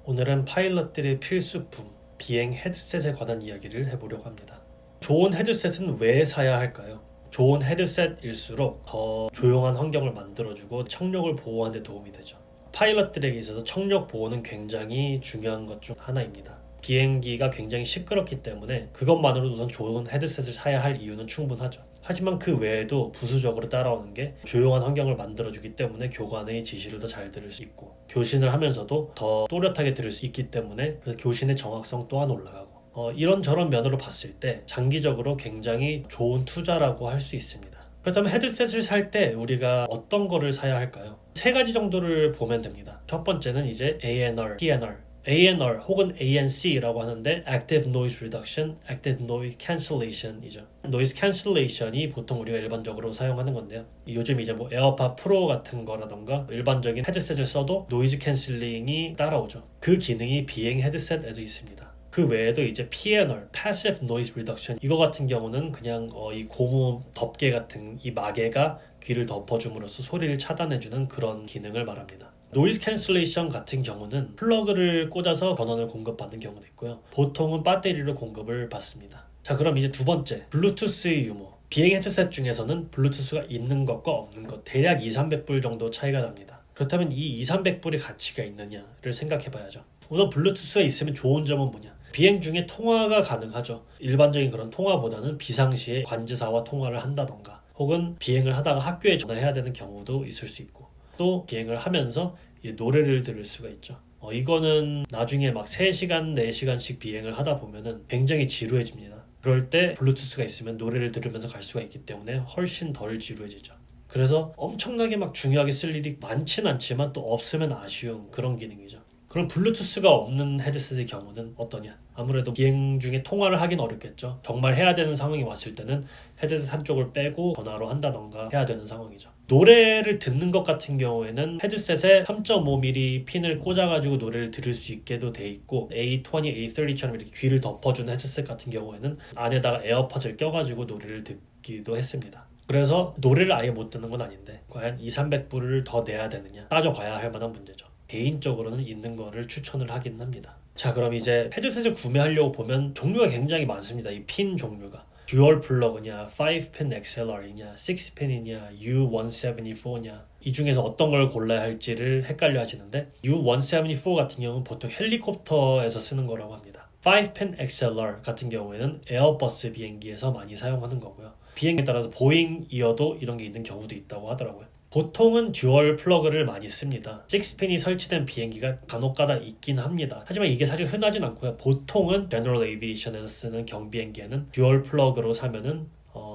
오늘은 파일럿들의 필수품, 비행 헤드셋에 관한 이야기를 해보려고 합니다. 좋은 헤드셋은 왜 사야 할까요? 좋은 헤드셋일수록 더 조용한 환경을 만들어주고 청력을 보호하는 데 도움이 되죠. 파일럿들에게 있어서 청력 보호는 굉장히 중요한 것 중 하나입니다. 비행기가 굉장히 시끄럽기 때문에 그것만으로도 우선 좋은 헤드셋을 사야 할 이유는 충분하죠. 하지만 그 외에도 부수적으로 따라오는 게 조용한 환경을 만들어주기 때문에 교관의 지시를 더 잘 들을 수 있고, 교신을 하면서도 더 또렷하게 들을 수 있기 때문에 그래서 교신의 정확성 또한 올라가고, 이런저런 면으로 봤을 때 장기적으로 굉장히 좋은 투자라고 할 수 있습니다. 그렇다면 헤드셋을 살 때 우리가 어떤 거를 사야 할까요? 세 가지 정도를 보면 됩니다. 첫 번째는 이제 ANR, PNR, ANR 혹은 ANC라고 하는데 Active Noise Reduction, Active Noise Cancellation이죠. Noise Cancellation이 보통 우리가 일반적으로 사용하는 건데요. 요즘 이제 뭐 에어팟 프로 같은 거라던가 일반적인 헤드셋을 써도 노이즈 캔슬링이 따라오죠. 그 기능이 비행 헤드셋에도 있습니다. 그 외에도 이제 PNR, Passive Noise Reduction, 이거 같은 경우는 그냥 이 고무 덮개 같은 이 마개가 귀를 덮어줌으로써 소리를 차단해주는 그런 기능을 말합니다. 노이즈 캔슬레이션 같은 경우는 플러그를 꽂아서 전원을 공급받는 경우도 있고요. 보통은 배터리로 공급을 받습니다. 자, 그럼 이제 두 번째, 블루투스의 유무. 비행 헤드셋 중에서는 블루투스가 있는 것과 없는 것 대략 200~300불 정도 차이가 납니다. 그렇다면 이 200~300불의 가치가 있느냐를 생각해 봐야죠. 우선 블루투스가 있으면 좋은 점은 뭐냐? 비행 중에 통화가 가능하죠. 일반적인 그런 통화보다는 비상시에 관제사와 통화를 한다던가 혹은 비행을 하다가 학교에 전화해야 되는 경우도 있을 수 있고, 또 비행을 하면서 노래를 들을 수가 있죠. 이거는 나중에 막 3시간, 4시간씩 비행을 하다 보면은 굉장히 지루해집니다. 그럴 때 블루투스가 있으면 노래를 들으면서 갈 수가 있기 때문에 훨씬 덜 지루해지죠. 그래서 엄청나게 막 중요하게 쓸 일이 많진 않지만 또 없으면 아쉬운 그런 기능이죠. 그럼 블루투스가 없는 헤드셋의 경우는 어떠냐? 아무래도 비행 중에 통화를 하긴 어렵겠죠. 정말 해야 되는 상황이 왔을 때는 헤드셋 한쪽을 빼고 전화로 한다던가 해야 되는 상황이죠. 노래를 듣는 것 같은 경우에는 헤드셋에 3.5mm 핀을 꽂아가지고 노래를 들을 수 있게도 돼 있고, A20, A30처럼 이렇게 귀를 덮어주는 헤드셋 같은 경우에는 안에다가 에어팟을 껴가지고 노래를 듣기도 했습니다. 그래서 노래를 아예 못 듣는 건 아닌데 과연 200~300불을 더 내야 되느냐 따져봐야 할 만한 문제죠. 개인적으로는 있는 거를 추천을 하긴 합니다. 자, 그럼 이제 헤드셋을 구매하려고 보면 종류가 굉장히 많습니다. 이 핀 종류가 듀얼 플러그냐, 5핀 XLR이냐, 6핀이냐, U174냐, 이 중에서 어떤 걸 골라야 할지를 헷갈려 하시는데, U174 같은 경우는 보통 헬리콥터에서 쓰는 거라고 합니다. 5핀 XLR 같은 경우에는 에어버스 비행기에서 많이 사용하는 거고요. 비행에 따라서 보잉이어도 이런 게 있는 경우도 있다고 하더라고요. 보통은 듀얼 플러그를 많이 씁니다. 6핀이 설치된 비행기가 간혹가다 있긴 합니다. 하지만 이게 사실 흔하진 않고요. 보통은 General Aviation에서 쓰는 경비행기에는 듀얼 플러그로 사면은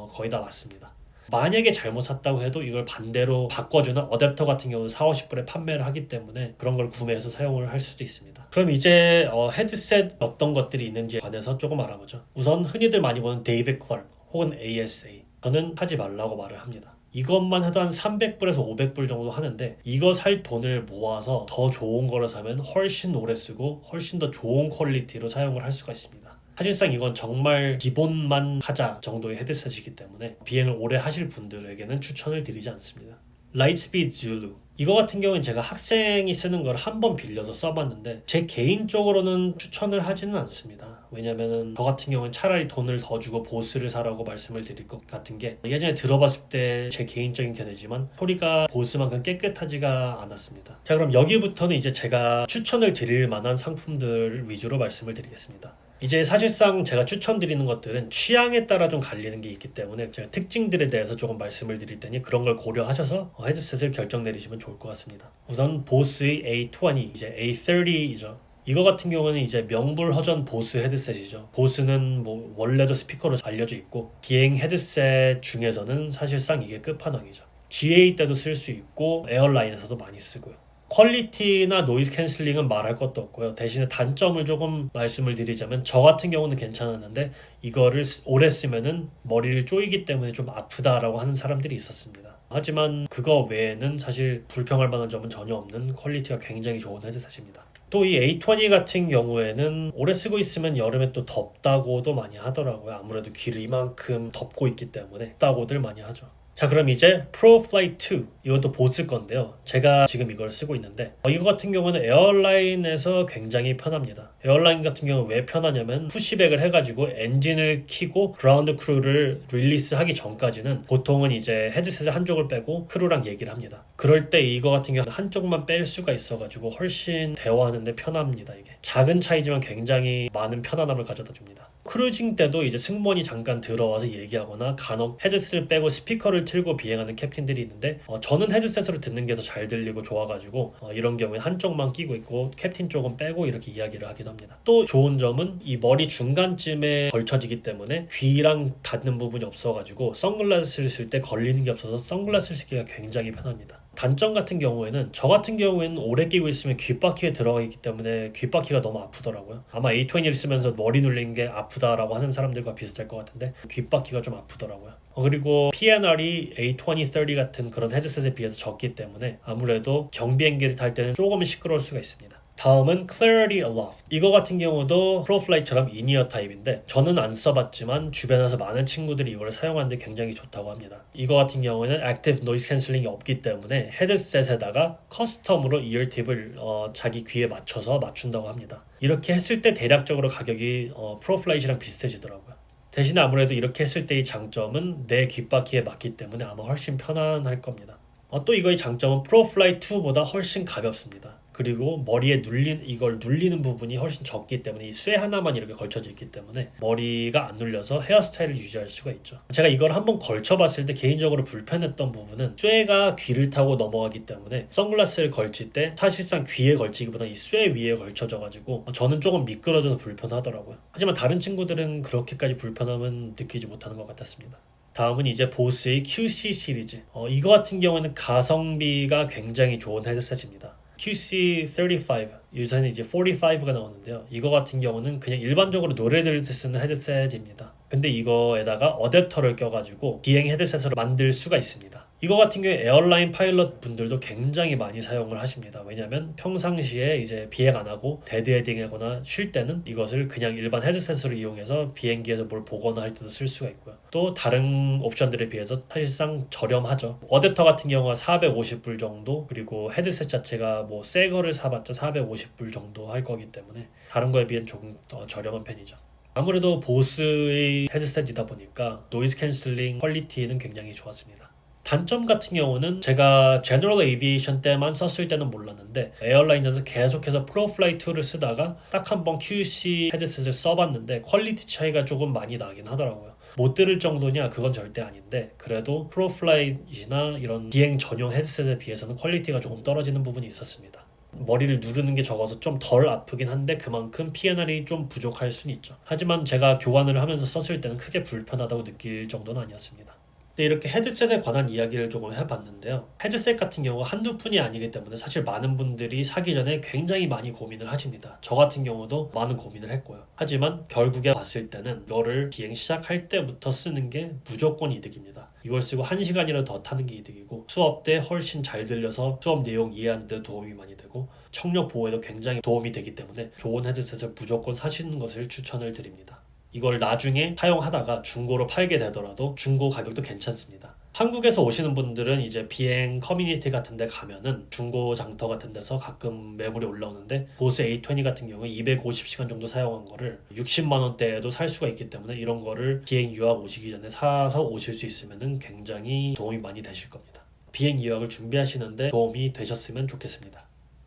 거의 다 맞습니다. 만약에 잘못 샀다고 해도 이걸 반대로 바꿔주는 어댑터 같은 경우는 40~50불에 판매를 하기 때문에 그런 걸 구매해서 사용을 할 수도 있습니다. 그럼 이제 헤드셋 어떤 것들이 있는지에 관해서 조금 알아보죠. 우선 흔히들 많이 보는 데이빗 클래크 혹은 ASA, 저는 하지 말라고 말을 합니다. 이것만 해도 한 300불에서 500불 정도 하는데, 이거 살 돈을 모아서 더 좋은 거를 사면 훨씬 오래 쓰고 훨씬 더 좋은 퀄리티로 사용을 할 수가 있습니다. 사실상 이건 정말 기본만 하자 정도의 헤드셋이기 때문에 비행을 오래 하실 분들에게는 추천을 드리지 않습니다. 라이트스피드 줄루, 이거 같은 경우는 제가 학생이 쓰는 걸 한 번 빌려서 써봤는데 제 개인적으로는 추천을 하지는 않습니다. 왜냐면은 저 같은 경우는 차라리 돈을 더 주고 보스를 사라고 말씀을 드릴 것 같은 게, 예전에 들어봤을 때 제 개인적인 견해지만 소리가 보스만큼 깨끗하지가 않았습니다. 자, 그럼 여기부터는 이제 제가 추천을 드릴 만한 상품들 위주로 말씀을 드리겠습니다. 이제 사실상 제가 추천드리는 것들은 취향에 따라 좀 갈리는 게 있기 때문에 제가 특징들에 대해서 조금 말씀을 드릴 테니 그런 걸 고려하셔서 헤드셋을 결정 내리시면 좋을 것 같습니다. 우선 보스의 A20, 이제 A30이죠. 이거 같은 경우는 이제 명불허전 보스 헤드셋이죠. 보스는 뭐 원래도 스피커로 알려져 있고 비행 헤드셋 중에서는 사실상 이게 끝판왕이죠. GA 때도 쓸 수 있고 에어라인에서도 많이 쓰고요. 퀄리티나 노이즈 캔슬링은 말할 것도 없고요. 대신에 단점을 조금 말씀을 드리자면, 저 같은 경우는 괜찮았는데 이거를 오래 쓰면은 머리를 쪼이기 때문에 좀 아프다라고 하는 사람들이 있었습니다. 하지만 그거 외에는 사실 불평할 만한 점은 전혀 없는 퀄리티가 굉장히 좋은 헤드셋입니다. 또 이 A20 같은 경우에는 오래 쓰고 있으면 여름에 또 덥다고도 많이 하더라고요. 아무래도 귀를 이만큼 덮고 있기 때문에 덥다고들 많이 하죠. 자, 그럼 이제 프로플라이트 2 이것도 보스 건데요. 제가 지금 이걸 쓰고 있는데 이거 같은 경우는 에어라인에서 굉장히 편합니다. 에어라인 같은 경우는 왜 편하냐면 푸시백을 해가지고 엔진을 켜고 그라운드 크루를 릴리스하기 전까지는 보통은 이제 헤드셋의 한쪽을 빼고 크루랑 얘기를 합니다. 그럴 때 이거 같은 경우는 한쪽만 뺄 수가 있어가지고 훨씬 대화하는데 편합니다. 이게 작은 차이지만 굉장히 많은 편안함을 가져다 줍니다. 크루징 때도 이제 승무원이 잠깐 들어와서 얘기하거나 간혹 헤드셋을 빼고 스피커를 틀고 비행하는 캡틴들이 있는데 저는 헤드셋으로 듣는 게 더 잘 들리고 좋아가지고 이런 경우에 한쪽만 끼고 있고 캡틴 쪽은 빼고 이렇게 이야기를 하기도 합니다. 또 좋은 점은 이 머리 중간쯤에 걸쳐지기 때문에 귀랑 닿는 부분이 없어가지고 선글라스를 쓸 때 걸리는 게 없어서 선글라스를 쓰기가 굉장히 편합니다. 단점 같은 경우에는 저 같은 경우에는 오래 끼고 있으면 귓바퀴에 들어가 있기 때문에 귓바퀴가 너무 아프더라고요. 아마 A20를 쓰면서 머리 눌리는 게 아프다라고 하는 사람들과 비슷할 것 같은데 귓바퀴가 좀 아프더라고요. 그리고 PNR이 A20, 30 같은 그런 헤드셋에 비해서 적기 때문에 아무래도 경비행기를 탈 때는 조금 시끄러울 수가 있습니다. 다음은 Clarity Aloft. 이거 같은 경우도 프로플라이처럼 인이어 타입인데 저는 안 써봤지만 주변에서 많은 친구들이 이걸 사용하는데 굉장히 좋다고 합니다. 이거 같은 경우에는 Active Noise Canceling이 없기 때문에 헤드셋에다가 커스텀으로 이어팁을 자기 귀에 맞춰서 맞춘다고 합니다. 이렇게 했을 때 대략적으로 가격이 프로플라이트랑 비슷해지더라고요. 대신에 아무래도 이렇게 했을 때의 장점은 내 귓바퀴에 맞기 때문에 아마 훨씬 편안할 겁니다. 또 이거의 장점은 프로플라이 2보다 훨씬 가볍습니다. 그리고 머리에 이걸 눌리는 부분이 훨씬 적기 때문에 이 쇠 하나만 이렇게 걸쳐져 있기 때문에 머리가 안 눌려서 헤어스타일을 유지할 수가 있죠. 제가 이걸 한번 걸쳐봤을 때 개인적으로 불편했던 부분은 쇠가 귀를 타고 넘어가기 때문에 선글라스를 걸칠 때 사실상 귀에 걸치기보다 이 쇠 위에 걸쳐져가지고 저는 조금 미끄러져서 불편하더라고요. 하지만 다른 친구들은 그렇게까지 불편함은 느끼지 못하는 것 같았습니다. 다음은 이제 보스의 QC 시리즈. 이거 같은 경우는 가성비가 굉장히 좋은 헤드셋입니다. QC35, 요새는 이제 45가 나오는데요. 이거 같은 경우는 그냥 일반적으로 노래 들을 때 쓰는 헤드셋입니다. 근데 이거에다가 어댑터를 껴가지고 비행 헤드셋으로 만들 수가 있습니다. 이거 같은 경우에 에어라인 파일럿 분들도 굉장히 많이 사용을 하십니다. 왜냐면 평상시에 이제 비행 안 하고 데드 헤딩 하거나 쉴 때는 이것을 그냥 일반 헤드셋으로 이용해서 비행기에서 뭘 보거나 할 때도 쓸 수가 있고요. 또 다른 옵션들에 비해서 사실상 저렴하죠. 어댑터 같은 경우가 450불 정도, 그리고 헤드셋 자체가 뭐 새 거를 사봤자 450불 정도 할 거기 때문에 다른 거에 비해 조금 더 저렴한 편이죠. 아무래도 보스의 헤드셋이다 보니까 노이즈 캔슬링 퀄리티는 굉장히 좋았습니다. 단점 같은 경우는 제가 제너럴 에이비에이션 때만 썼을 때는 몰랐는데 에어라인에서 계속해서 프로플라이 2를 쓰다가 딱 한 번 QC 헤드셋을 써봤는데 퀄리티 차이가 조금 많이 나긴 하더라고요. 못 들을 정도냐? 그건 절대 아닌데 그래도 프로플라이나 이런 비행 전용 헤드셋에 비해서는 퀄리티가 조금 떨어지는 부분이 있었습니다. 머리를 누르는 게 적어서 좀 덜 아프긴 한데 그만큼 PNR이 좀 부족할 수는 있죠. 하지만 제가 교환을 하면서 썼을 때는 크게 불편하다고 느낄 정도는 아니었습니다. 이렇게 헤드셋에 관한 이야기를 조금 해봤는데요. 헤드셋 같은 경우 한두 푼이 아니기 때문에 사실 많은 분들이 사기 전에 굉장히 많이 고민을 하십니다. 저 같은 경우도 많은 고민을 했고요. 하지만 결국에 봤을 때는 이거를 비행 시작할 때부터 쓰는 게 무조건 이득입니다. 이걸 쓰고 1시간이라도 더 타는 게 이득이고 수업 때 훨씬 잘 들려서 수업 내용 이해하는 데 도움이 많이 되고 청력 보호에도 굉장히 도움이 되기 때문에 좋은 헤드셋을 무조건 사시는 것을 추천을 드립니다. 이걸 나중에 사용하다가 중고로 팔게 되더라도 중고 가격도 괜찮습니다. 한국에서 오시는 분들은 이제 비행 커뮤니티 같은 데 가면은 중고 장터 같은 데서 가끔 매물이 올라오는데 보스 A20 같은 경우에 250시간 정도 사용한 거를 60만 원대에도 살 수가 있기 때문에 이런 거를 비행 유학 오시기 전에 사서 오실 수 있으면은 굉장히 도움이 많이 되실 겁니다. 비행 유학을 준비하시는데 도움이 되셨으면 좋겠습니다.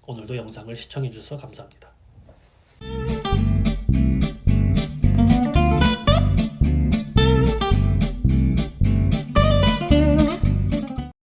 오늘도 영상을 시청해 주셔서 감사합니다.